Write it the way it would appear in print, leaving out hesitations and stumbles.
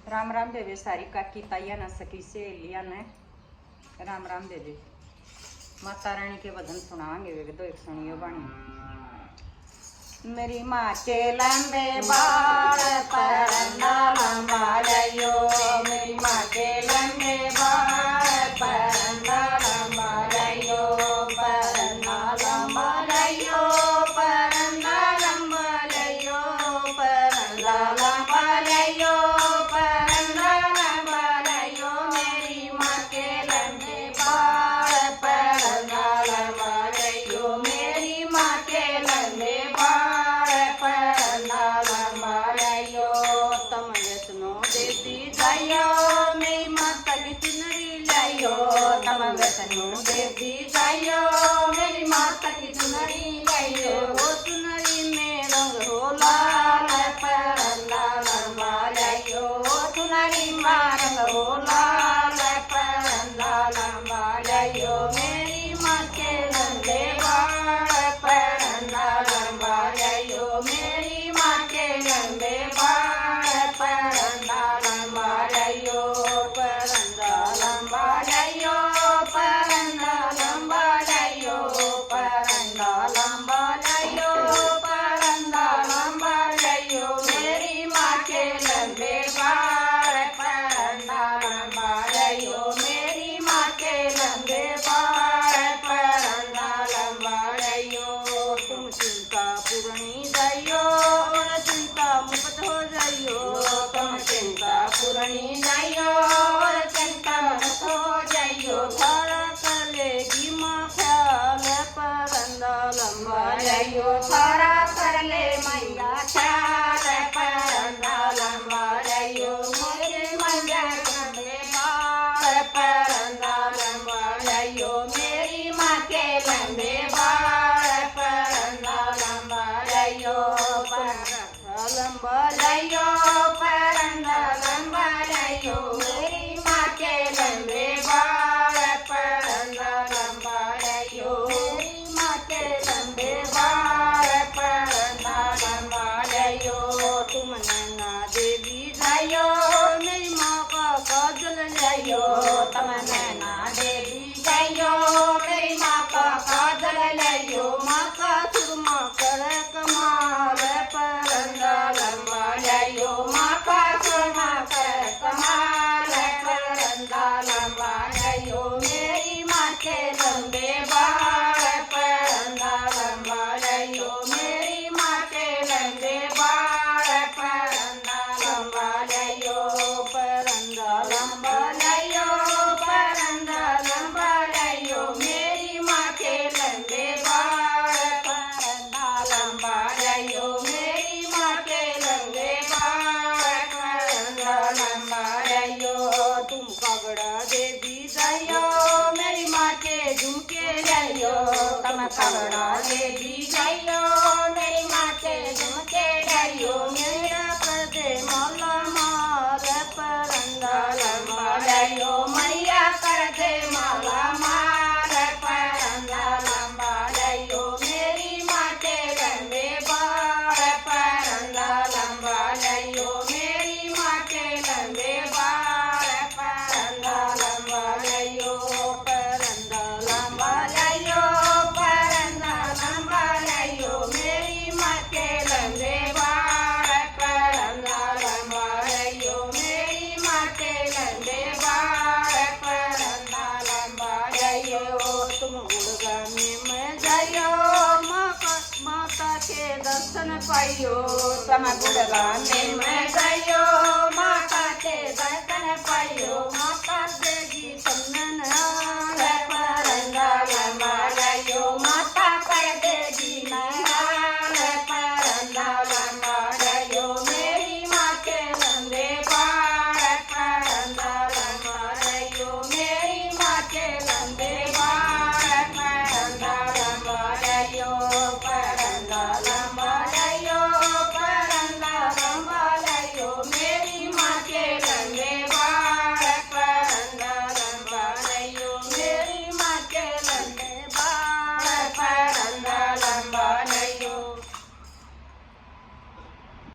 राम राम देवे सारी काकी ताइया न सकी सहेलिया ने राम राम देवे। माता रानी के भजन सुनाएंगे वे दो एक सुनियो बाणी। मेरी माँ के लंबे बाल परंदा लंबा लियो, मेरी माँ के लंबे बाल परंदा लंबा लियो, परंदा लंबा लियो, परंदा लंबा लियो, परंदा लंबा लियो, परंदा लंबा लियो। मेरी माँ के लंबे बाल परंदा लंबा लियो, मेरी माँ के लंबे बाल परंदा लंबा लियो। तम वैष्णो देवी जायो, मेरी माता की चुनरी लायो, तम वैष्णो देवी जायो, मेरी माता की चुनरी लायो। वो चुनरी में रंग हो लाल परंदा लंबा लियो, वो चुनरी में रंग हो लाल परंदा लंबा लियो। मेरी माँ के लंबे बाल परंदा लंबा लियो, मेरी माँ के लंबे बाल परंदा लंबा लियो, परंदा लंबा लियो, परंदा लंबा लियो, परंदा लंबा लियो, परंदा लंबा लियो। मेरी माँ के लंबे बाल परंदा लंबा लियो, मेरी माँ के लंबे बाल परंदा लंबा लियो। तुम चिंता पूर्णी जाइयो और चिंता मुक्त हो जाइयो, तुम चिंता पूर्णी जाइयो और चिंता मुक्त हो जाइयो। थारा कर लेगी माँ ख्याल परंदा लंबा लियो, थारा कर ले मैया ख्याल परंदा लंबा लियो। मेरे मैया लंबे बाल परंदा लंबा लियो, मेरी माँ के लंबे बाल परंदा लंबा लियो, परंदा लंबा लियो, परंदा लंबा लियो। मेरी माँ के लंबे बाल परंदा लंबा लियो, मेरी माँ के लंबे बाल परंदा लंबा लियो। तुम नैना देवी जाइयो, मेरी माँ का काजल लाइयो, तुम नैना देवी जाइयो, मेरी माँ का काजल लाइयो। माँ का सुरमा कर कमाल परंदा लंबा लियो, माँ का सुरमा कर कमाल परंदा लंबा लियो। मेरी माँ के लंबे बाल परंदा लंबा लियो, मेरी माँ के लंबे बाल परंदा लंबा लियो, परंदा लंबा लियो, परंदा लंबा लियो। मेरी माँ के लंबे बाल परंदा लंबा लियो, मेरी माँ के लंबे बाल परंदा लंबा लियो। तुम पगड़ा देवी जाइयो, मेरी माँ के झुमके लाइयो, तुम पगड़ा देवी जाइयो, मेरी माँ के झुमके लाइयो। मेरा कर दे मौला मार परंदा लंबा लियो, मैया कर दे मौला मार परंदा लंबा लियो। मेरी माँ के लंबे बाल परंदा लंबा लियो, मेरी माँ के लंबे बाल परंदा लंबा लियो, परंदा लंबा लियो, परंदा लंबा लियो। मेरी माँ के लंबे बाल परंदा लंबा लियो, मेरी माँ के लंबे बाल परंदा लंबा लियो। तुम गुड़गाने में जाइयो, माता के दर्शन पाइयो, तुम गुड़गाने में जाइयो,